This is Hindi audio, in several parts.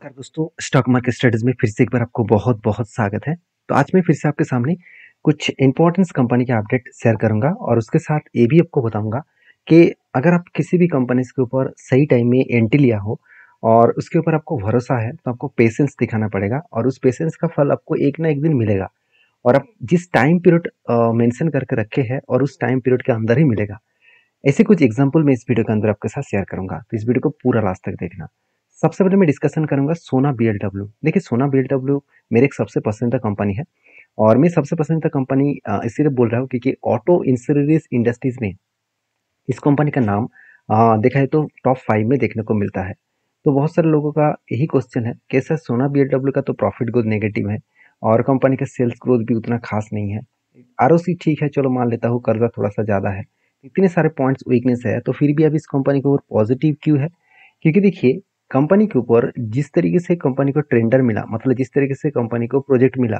नमस्कार दोस्तों, स्टॉक मार्केट स्टडीज में फिर से एक बार आपको बहुत-बहुत स्वागत है। तो आज मैं फिर से आपके सामने कुछ इम्पोर्टेंस कंपनी के अपडेट शेयर करूँगा और उसके साथ ये भी आपको बताऊँगा कि अगर आप किसी भी कंपनीज़ के ऊपर सही टाइम में एंट्री लिया हो और उसके ऊपर आपको भरोसा है, तो आपको पेशेंस दिखाना पड़ेगा और उस पेशेंस का फल आपको एक ना एक दिन मिलेगा और आप जिस टाइम पीरियड मेंशन करके रखे हैं और उस टाइम पीरियड के अंदर ही मिलेगा। ऐसे कुछ एग्जाम्पल मैं इस वीडियो के अंदर आपके साथ शेयर करूंगा, तो इस वीडियो को पूरा लास्ट तक देखना। सबसे पहले मैं डिस्कशन करूंगा सोना बीएलडब्ल्यू। देखिए, सोना बीएलडब्ल्यू मेरे एक सबसे पसंदीदा कंपनी है और मैं सबसे पसंदीदा कंपनी इसलिए बोल रहा हूँ क्योंकि ऑटो इंश्योरेंस इंडस्ट्रीज में इस कंपनी का नाम देखा है तो टॉप 5 में देखने को मिलता है। तो बहुत सारे लोगों का यही क्वेश्चन है कि सर सोना बीएलडब्ल्यू का तो प्रॉफिट ग्रोथ नेगेटिव है और कंपनी का सेल्स ग्रोथ भी उतना खास नहीं है। आरओसी ठीक है, चलो मान लेता हूँ, कर्जा थोड़ा सा ज़्यादा है, इतने सारे पॉइंट्स वीकनेस है, तो फिर भी अब इस कंपनी के ऊपर पॉजिटिव क्यों है? क्योंकि देखिए, कंपनी के ऊपर जिस तरीके से कंपनी को टेंडर मिला, मतलब जिस तरीके से कंपनी को प्रोजेक्ट मिला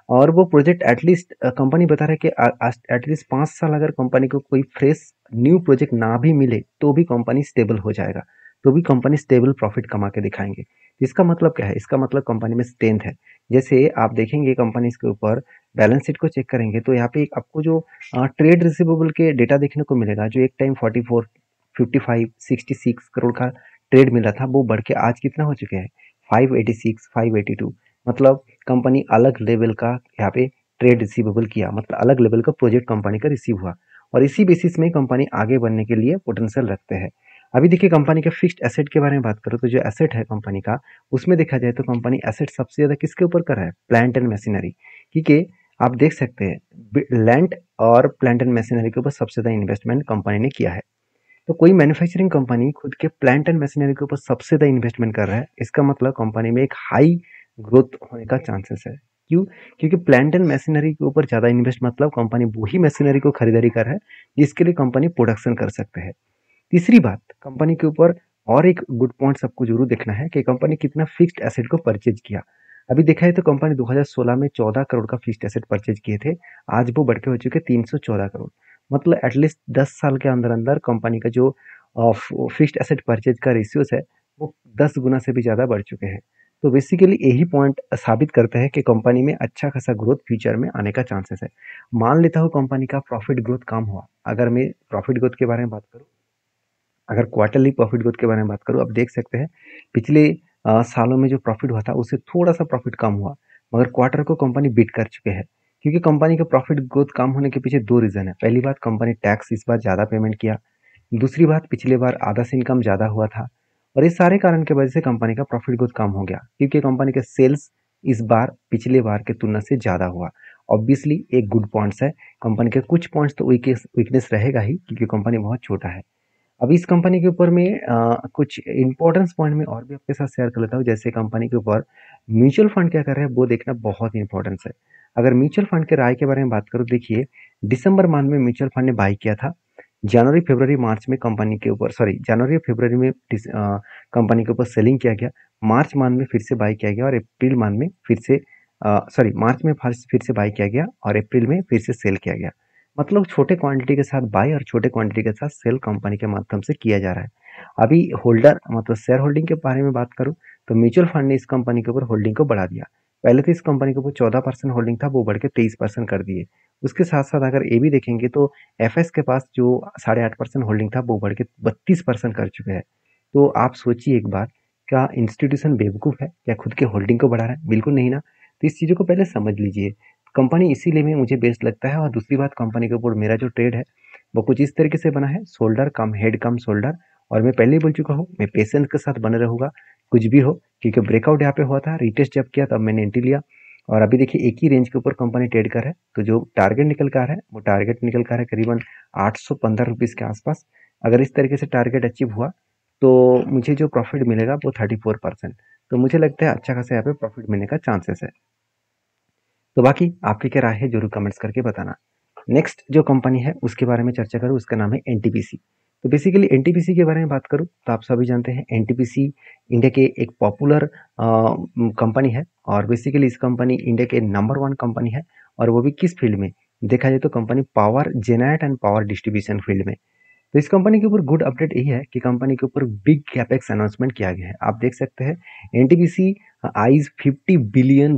और वो प्रोजेक्ट एटलीस्ट कंपनी बता रहा है कि एटलीस्ट 5 साल अगर कंपनी को कोई फ्रेश न्यू प्रोजेक्ट ना भी मिले तो भी कंपनी स्टेबल हो जाएगा, तो भी कंपनी स्टेबल प्रॉफिट कमा के दिखाएंगे। इसका मतलब क्या है? इसका मतलब कंपनी में स्ट्रेंथ है। जैसे आप देखेंगे कंपनी के ऊपर बैलेंस शीट को चेक करेंगे तो यहाँ पे एक आपको जो ट्रेड रिसीवेबल के डेटा देखने को मिलेगा, जो एक टाइम 44 55 66 करोड़ का ट्रेड मिला था, वो बढ़ के आज कितना हो चुके हैं 586 582। मतलब कंपनी अलग लेवल का यहाँ पे ट्रेड रिसीवेबल किया, मतलब अलग लेवल का प्रोजेक्ट कंपनी का रिसीव हुआ और इसी बेसिस में कंपनी आगे बढ़ने के लिए पोटेंशियल रखते हैं। अभी देखिए, कंपनी के फिक्स्ड एसेट के बारे में बात करो तो जो एसेट है कंपनी का, उसमें देखा जाए तो कंपनी एसेट सबसे ज्यादा किसके ऊपर कर रहा है? Plant and machinery. क्योंकि आप देख सकते हैं लैंड और प्लांट एंड मशीनरी के ऊपर सबसे ज्यादा इन्वेस्टमेंट कंपनी ने किया है। तो कोई मैन्युफैक्चरिंग कंपनी खुद के प्लांट एंड मशीनरी के ऊपर सबसे ज्यादा इन्वेस्टमेंट कर रहा है, इसका मतलब कंपनी में एक हाई ग्रोथ होने का चांसेस है। क्यों? क्योंकि प्लांट एंड मशीनरी के ऊपर ज्यादा इन्वेस्ट मतलब कंपनी वही मशीनरी को खरीदारी कर रहा है जिसके लिए कंपनी प्रोडक्शन कर सकते हैं। तीसरी बात, कंपनी के ऊपर और एक गुड पॉइंट सबको जरूर देखना है कि कंपनी कितना फिक्स्ड एसेट को परचेज किया। अभी देखा है तो कंपनी 2016 में 14 करोड़ का फिक्स्ड एसेट परचेज किए थे, आज वो बढ़ के हो चुके 314 करोड़। मतलब एटलीस्ट 10 साल के अंदर अंदर कंपनी का जो फिक्स्ड एसेट परचेज का रेशियोज है वो 10 गुना से भी ज़्यादा बढ़ चुके हैं। तो बेसिकली यही पॉइंट साबित करते हैं कि कंपनी में अच्छा खासा ग्रोथ फ्यूचर में आने का चांसेस है। मान लेता हूँ कंपनी का प्रॉफिट ग्रोथ कम हुआ, अगर मैं प्रॉफिट ग्रोथ के बारे में बात करूँ, अगर क्वार्टरली प्रॉफिट ग्रोथ के बारे में बात करूँ, आप देख सकते हैं पिछले सालों में जो प्रॉफिट हुआ था उससे थोड़ा सा प्रॉफिट कम हुआ, मगर क्वार्टर को कंपनी बीट कर चुके हैं। क्योंकि कंपनी का प्रॉफिट ग्रोथ कम होने के पीछे दो रीजन है। पहली बात, कंपनी टैक्स इस बार ज़्यादा पेमेंट किया। दूसरी बात, पिछले बार आधा से इनकम ज़्यादा हुआ था और इस सारे कारण की वजह से कंपनी का प्रॉफिट ग्रोथ कम हो गया, क्योंकि कंपनी का सेल्स इस बार पिछले बार के तुलना से ज़्यादा हुआ। ऑब्वियसली एक गुड पॉइंट्स है। कंपनी के कुछ पॉइंट्स तो वीकनेस रहेगा ही, क्योंकि कंपनी बहुत छोटा है। अभी इस कंपनी के ऊपर में कुछ इंपॉर्टेंस पॉइंट में और भी आपके साथ शेयर कर लेता हूँ। जैसे कंपनी के ऊपर म्यूचुअल फंड क्या कर रहे हैं वो देखना बहुत इंपॉर्टेंस है। अगर म्यूचुअल फंड के राय के बारे में बात करूँ, देखिए दिसंबर मंथ में म्यूचुअल फंड ने बाई किया था। जनवरी फरवरी मार्च में कंपनी के ऊपर, सॉरी, जनवरी फरवरी में कंपनी के ऊपर सेलिंग किया गया। मार्च मंथ में फिर से बाई किया गया और अप्रैल मंथ में फिर से, सॉरी, मार्च में फिर से बाई किया गया और अप्रैल में फिर से सेल किया गया। मतलब छोटे क्वांटिटी के साथ बाय और छोटे क्वांटिटी के साथ सेल कंपनी के माध्यम से किया जा रहा है। अभी होल्डर मतलब शेयर होल्डिंग के बारे में बात करूं तो म्यूचुअल फंड ने इस कंपनी के ऊपर होल्डिंग को बढ़ा दिया। पहले तो इस कंपनी के ऊपर 14% होल्डिंग था, वो बढ़ के 23% कर दिए। उसके साथ साथ अगर ये भी देखेंगे तो एफएस के पास जो 8.5% होल्डिंग था वो बढ़ के 32% कर चुके हैं। तो आप सोचिए एक बार, क्या इंस्टीट्यूशन बेवकूफ़ है? क्या खुद के होल्डिंग को बढ़ा रहा है? बिल्कुल नहीं ना। तो इस चीज़ों को पहले समझ लीजिए। कंपनी इसीलिए में मुझे बेस्ट लगता है। और दूसरी बात, कंपनी के ऊपर मेरा जो ट्रेड है वो कुछ इस तरीके से बना है, शोल्डर कम हेड कम शोल्डर। और मैं पहले ही बोल चुका हूँ, मैं पेशेंस के साथ बने रहूँगा कुछ भी हो, क्योंकि ब्रेकआउट यहाँ पे हुआ था, रीटेस्ट जब किया तब मैंने एंट्री लिया और अभी देखिए एक ही रेंज के ऊपर कंपनी ट्रेड कर रहा है। तो जो टारगेट निकल कर आ रहा है वो टारगेट निकल कर आ रहा है करीबन 815 रुपीज़ के आसपास। अगर इस तरीके से टारगेट अचीव हुआ तो मुझे जो प्रॉफिट मिलेगा वो 34%। तो मुझे लगता है अच्छा खासा यहाँ पे प्रॉफिट मिलने का चांसेस है। तो बाकी आपकी क्या राय है जरूर कमेंट्स करके बताना। नेक्स्ट जो कंपनी है उसके बारे में चर्चा करूँ, उसका नाम है एनटीपीसी। तो बेसिकली एनटीपीसी के बारे में बात करूँ तो आप सभी जानते हैं एनटीपीसी इंडिया के एक पॉपुलर कंपनी है और बेसिकली इस कंपनी इंडिया के नंबर 1 कंपनी है। और वो भी किस फील्ड में? देखा जाए तो company power generate and power distribution field में। तो इस कंपनी के ऊपर गुड अपडेट यही है कि कंपनी के ऊपर बिग कैपेक्स अनाउंसमेंट किया गया है। आप देख सकते हैं NTPC eyes $50 billion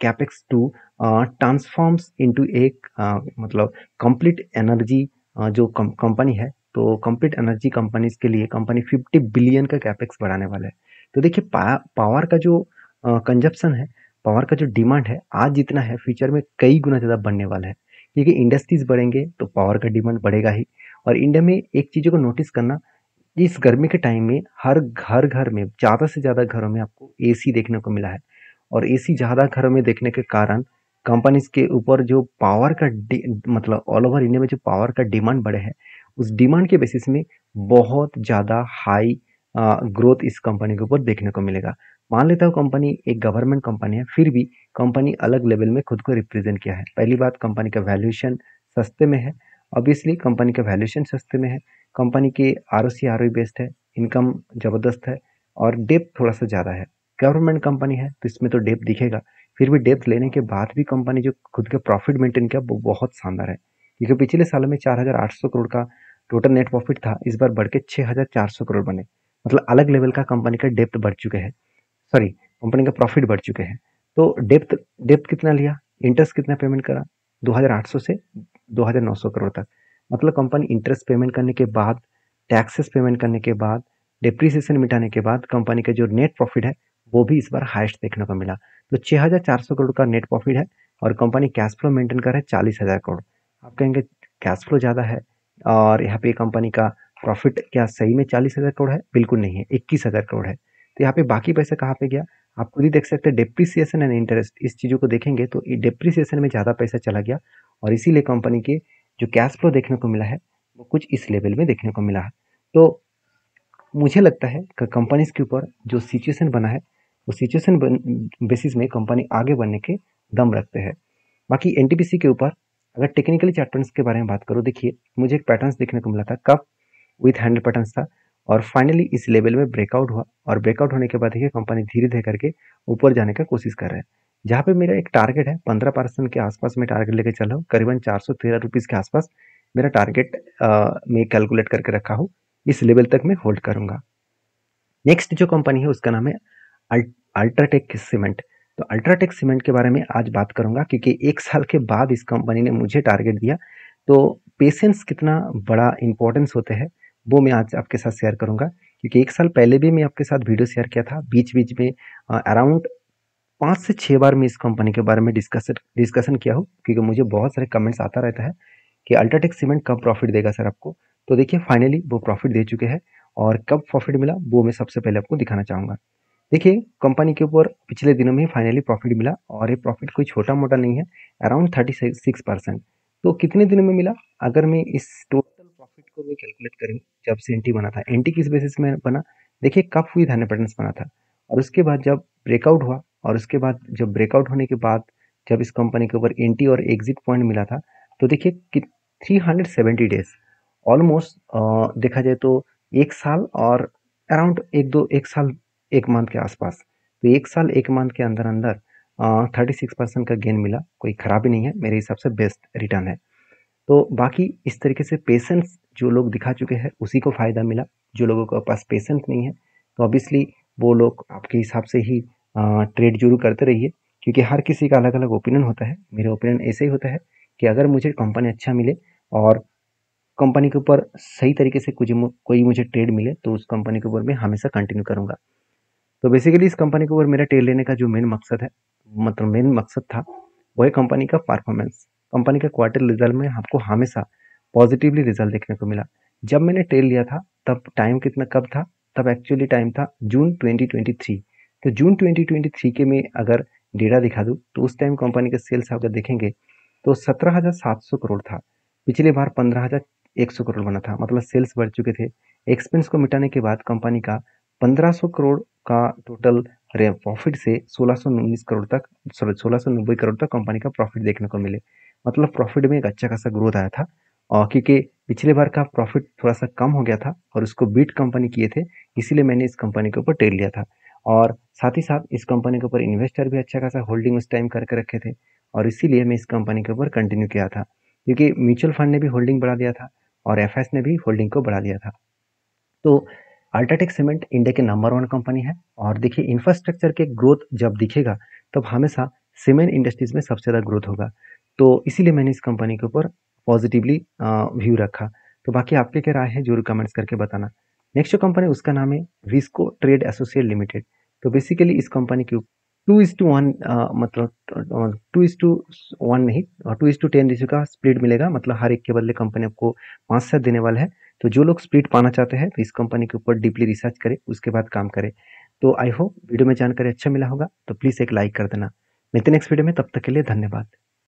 capex to transforms into एक मतलब कंप्लीट एनर्जी जो कंपनी है, तो कंप्लीट एनर्जी कंपनीज के लिए कंपनी 50 बिलियन का कैपेक्स बढ़ाने वाला है। तो देखिए पावर का जो कंजप्शन है, पावर का जो डिमांड है आज जितना है फ्यूचर में कई गुना ज़्यादा बढ़ने वाला है, क्योंकि इंडस्ट्रीज बढ़ेंगे तो पावर का डिमांड बढ़ेगा ही। और इंडिया में एक चीज़ों को नोटिस करना, इस गर्मी के टाइम में हर घर घर में ज़्यादा से ज़्यादा घरों में आपको एसी देखने को मिला है। और एसी ज़्यादा घरों में देखने के कारण कंपनीज के ऊपर जो पावर का मतलब ऑल ओवर इंडिया में जो पावर का डिमांड बढ़े है, उस डिमांड के बेसिस में बहुत ज़्यादा हाई ग्रोथ इस कंपनी के ऊपर देखने को मिलेगा। मान लेता हूँ कंपनी एक गवर्नमेंट कंपनी है, फिर भी कंपनी अलग लेवल में खुद को रिप्रेजेंट किया है। पहली बात, कंपनी का वैल्यूएशन सस्ते में है। ऑब्वियसली कंपनी का वैल्यूएशन सस्ते में है, कंपनी के आरओसी आरओई बेस्ड है, इनकम ज़बरदस्त है और डेप्थ थोड़ा सा ज़्यादा है। गवर्नमेंट कंपनी है तो इसमें तो डेप्थ दिखेगा, फिर भी डेप्थ लेने के बाद भी कंपनी जो खुद का प्रॉफिट मेंटेन किया वो बहुत शानदार है, क्योंकि पिछले सालों में 4,800 करोड़ का टोटल नेट प्रॉफिट था, इस बार बढ़ के 6,400 करोड़ बने। मतलब अलग लेवल का कंपनी का डेप्थ बढ़ चुके हैं, सॉरी कंपनी का प्रॉफिट बढ़ चुके हैं। तो डेप्थ डेप्थ कितना लिया, इंटरेस्ट कितना पेमेंट करा, 2,800 से 2,900 करोड़ तक। मतलब कंपनी इंटरेस्ट पेमेंट करने के बाद, टैक्सेस पेमेंट करने के बाद, डिप्रिसिएशन मिटाने के बाद कंपनी का जो नेट प्रॉफिट है वो भी इस बार हाईएस्ट देखने को मिला। तो 6,400 करोड़ का नेट प्रॉफिट है और कंपनी कैश फ्लो मेंटेन कर रहा है 40,000 करोड़। आप कहेंगे कैश फ्लो ज़्यादा है और यहाँ पे कंपनी का प्रॉफिट क्या सही में 40,000 करोड़ है? बिल्कुल नहीं है, 21,000 करोड़ है। तो यहाँ पे बाकी पैसा कहाँ पे गया? आप खुद ही देख सकते हैं, डेप्रिसिएशन एंड इंटरेस्ट, इस चीज़ों को देखेंगे तो डेप्रिसिएशन में ज़्यादा पैसा चला गया और इसीलिए कंपनी के जो कैश फ्लो देखने को मिला है वो कुछ इस लेवल में देखने को मिला है। तो मुझे लगता है कि कंपनीज के ऊपर जो सिचुएशन बना है वो सिचुएशन बेसिस में कंपनी आगे बढ़ने के दम रखते हैं। बाकी एनटीपीसी के ऊपर अगर टेक्निकली पैटर्न्स के बारे में बात करूँ, देखिए मुझे एक पैटर्न्स देखने को मिला था, कब विथ हैंडल पैटर्न्स था और फाइनली इस लेवल में ब्रेकआउट हुआ और ब्रेकआउट होने के बाद देखिए कंपनी धीरे धीरे करके ऊपर जाने का कोशिश कर रहा है। जहाँ पे मेरा एक टारगेट है 15% के आसपास में टारगेट लेके चल रहा हूँ, करीबन 413 रुपीज़ के आसपास मेरा टारगेट मैं कैलकुलेट करके रखा हूँ, इस लेवल तक मैं होल्ड करूँगा। नेक्स्ट जो कंपनी है उसका नाम है अल्ट्राटेक सीमेंट। तो अल्ट्राटेक सीमेंट के बारे में आज बात करूंगा, क्योंकि 1 साल के बाद इस कंपनी ने मुझे टारगेट दिया। तो पेशेंस कितना बड़ा इंपॉर्टेंस होते हैं वो मैं आज आपके साथ शेयर करूंगा, क्योंकि 1 साल पहले भी मैं आपके साथ वीडियो शेयर किया था, बीच बीच में अराउंड 5 से 6 बार मैं इस कंपनी के बारे में डिस्कशन किया हूँ, क्योंकि मुझे बहुत सारे कमेंट्स आता रहता है कि अल्ट्राटेक सीमेंट कब प्रॉफिट देगा सर आपको। तो देखिए फाइनली वो प्रॉफिट दे चुके हैं और कब प्रॉफिट मिला वो मैं सबसे पहले आपको दिखाना चाहूँगा। देखिए कंपनी के ऊपर पिछले दिनों में फाइनली प्रॉफिट मिला और ये प्रॉफिट कोई छोटा मोटा नहीं है, अराउंड 36%। तो कितने दिनों में मिला, अगर मैं इस टोटल प्रॉफिट को मैं कैलकुलेट करूँ, जब से एनटी बना था, एनटी किस बेसिस में बना, देखिए कब हुई धान्य पैटर्न्स बना था और उसके बाद जब ब्रेकआउट हुआ और उसके बाद जब ब्रेकआउट होने के बाद जब इस कंपनी के ऊपर एंटी और एग्जिट पॉइंट मिला था, तो देखिए कि 370 डेज ऑलमोस्ट देखा जाए तो 1 साल और अराउंड 1 साल 1 मंथ के आसपास। तो 1 साल 1 मंथ के अंदर अंदर 36% का गेन मिला, कोई खराबी नहीं है, मेरे हिसाब से बेस्ट रिटर्न है। तो बाकी इस तरीके से पेशेंस जो लोग दिखा चुके हैं उसी को फ़ायदा मिला, जो लोगों के पास पेशेंस नहीं है तो ऑब्वियसली वो लोग आपके हिसाब से ही ट्रेड जरूर करते रहिए, क्योंकि हर किसी का अलग अलग ओपिनियन होता है। मेरा ओपिनियन ऐसे ही होता है कि अगर मुझे कंपनी अच्छा मिले और कंपनी के ऊपर सही तरीके से कुछ कोई मुझे ट्रेड मिले तो उस कंपनी के ऊपर मैं हमेशा कंटिन्यू करूँगा। तो बेसिकली इस कंपनी के ऊपर मेरा ट्रेड लेने का जो मेन मकसद है, मतलब मेन मकसद था, वो है कंपनी का परफॉर्मेंस। कंपनी का क्वार्टर रिजल्ट में आपको हमेशा पॉजिटिवली रिजल्ट देखने को मिला। जब मैंने ट्रेड लिया था तब टाइम कितना कब था, तब एक्चुअली टाइम था जून 2023। तो जून 2023 के में अगर डेटा दिखा दूँ तो उस टाइम कंपनी का सेल्स अगर देखेंगे तो 17,700 करोड़ था। पिछली बार 15,100 करोड़ बना था, मतलब सेल्स बढ़ चुके थे। एक्सपेंस को मिटाने के बाद कंपनी का 1,500 करोड़ का टोटल प्रॉफिट से 1619 करोड़ तक, सॉरी 1690 करोड़ तक कंपनी का प्रॉफिट देखने को मिले। मतलब प्रॉफिट में एक अच्छा खासा ग्रोथ आया था और क्योंकि पिछले बार का प्रॉफिट थोड़ा सा कम हो गया था और उसको बीट कंपनी किए थे, इसीलिए मैंने इस कंपनी के ऊपर ट्रेड लिया था। और साथ ही साथ इस कंपनी के ऊपर इन्वेस्टर भी अच्छा खासा होल्डिंग उस टाइम करके रखे थे और इसीलिए मैं इस कंपनी के ऊपर कंटिन्यू किया था, क्योंकि म्यूचुअल फंड ने भी होल्डिंग बढ़ा दिया था और एफएस ने भी होल्डिंग को बढ़ा दिया था। तो अल्ट्राटेक सीमेंट इंडिया के नंबर 1 कंपनी है और देखिए इंफ्रास्ट्रक्चर के ग्रोथ जब दिखेगा तब हमेशा सीमेंट इंडस्ट्रीज में सबसे ज़्यादा ग्रोथ होगा। तो इसीलिए मैंने इस कंपनी के ऊपर पॉजिटिवली व्यू रखा। तो बाकी आपके क्या राय है जरूर कमेंट्स करके बताना। नेक्स्ट जो कंपनी उसका नाम है विस्को ट्रेड एसोसिएट लिमिटेड। तो बेसिकली इस कंपनी के 2:1 मतलब 2:1 नहीं 2:10 रेशियो का स्प्लिट मिलेगा, मतलब हर एक के बदले कंपनी आपको 5 शेयर देने वाला है। तो जो लोग स्प्लिट पाना चाहते हैं तो इस कंपनी के ऊपर डीपली रिसर्च करें, उसके बाद काम करें। तो आई होप वीडियो में जानकारी अच्छा मिला होगा, तो प्लीज़ एक लाइक कर देना। मिलते हैं नेक्स्ट वीडियो में, तब तक के लिए धन्यवाद।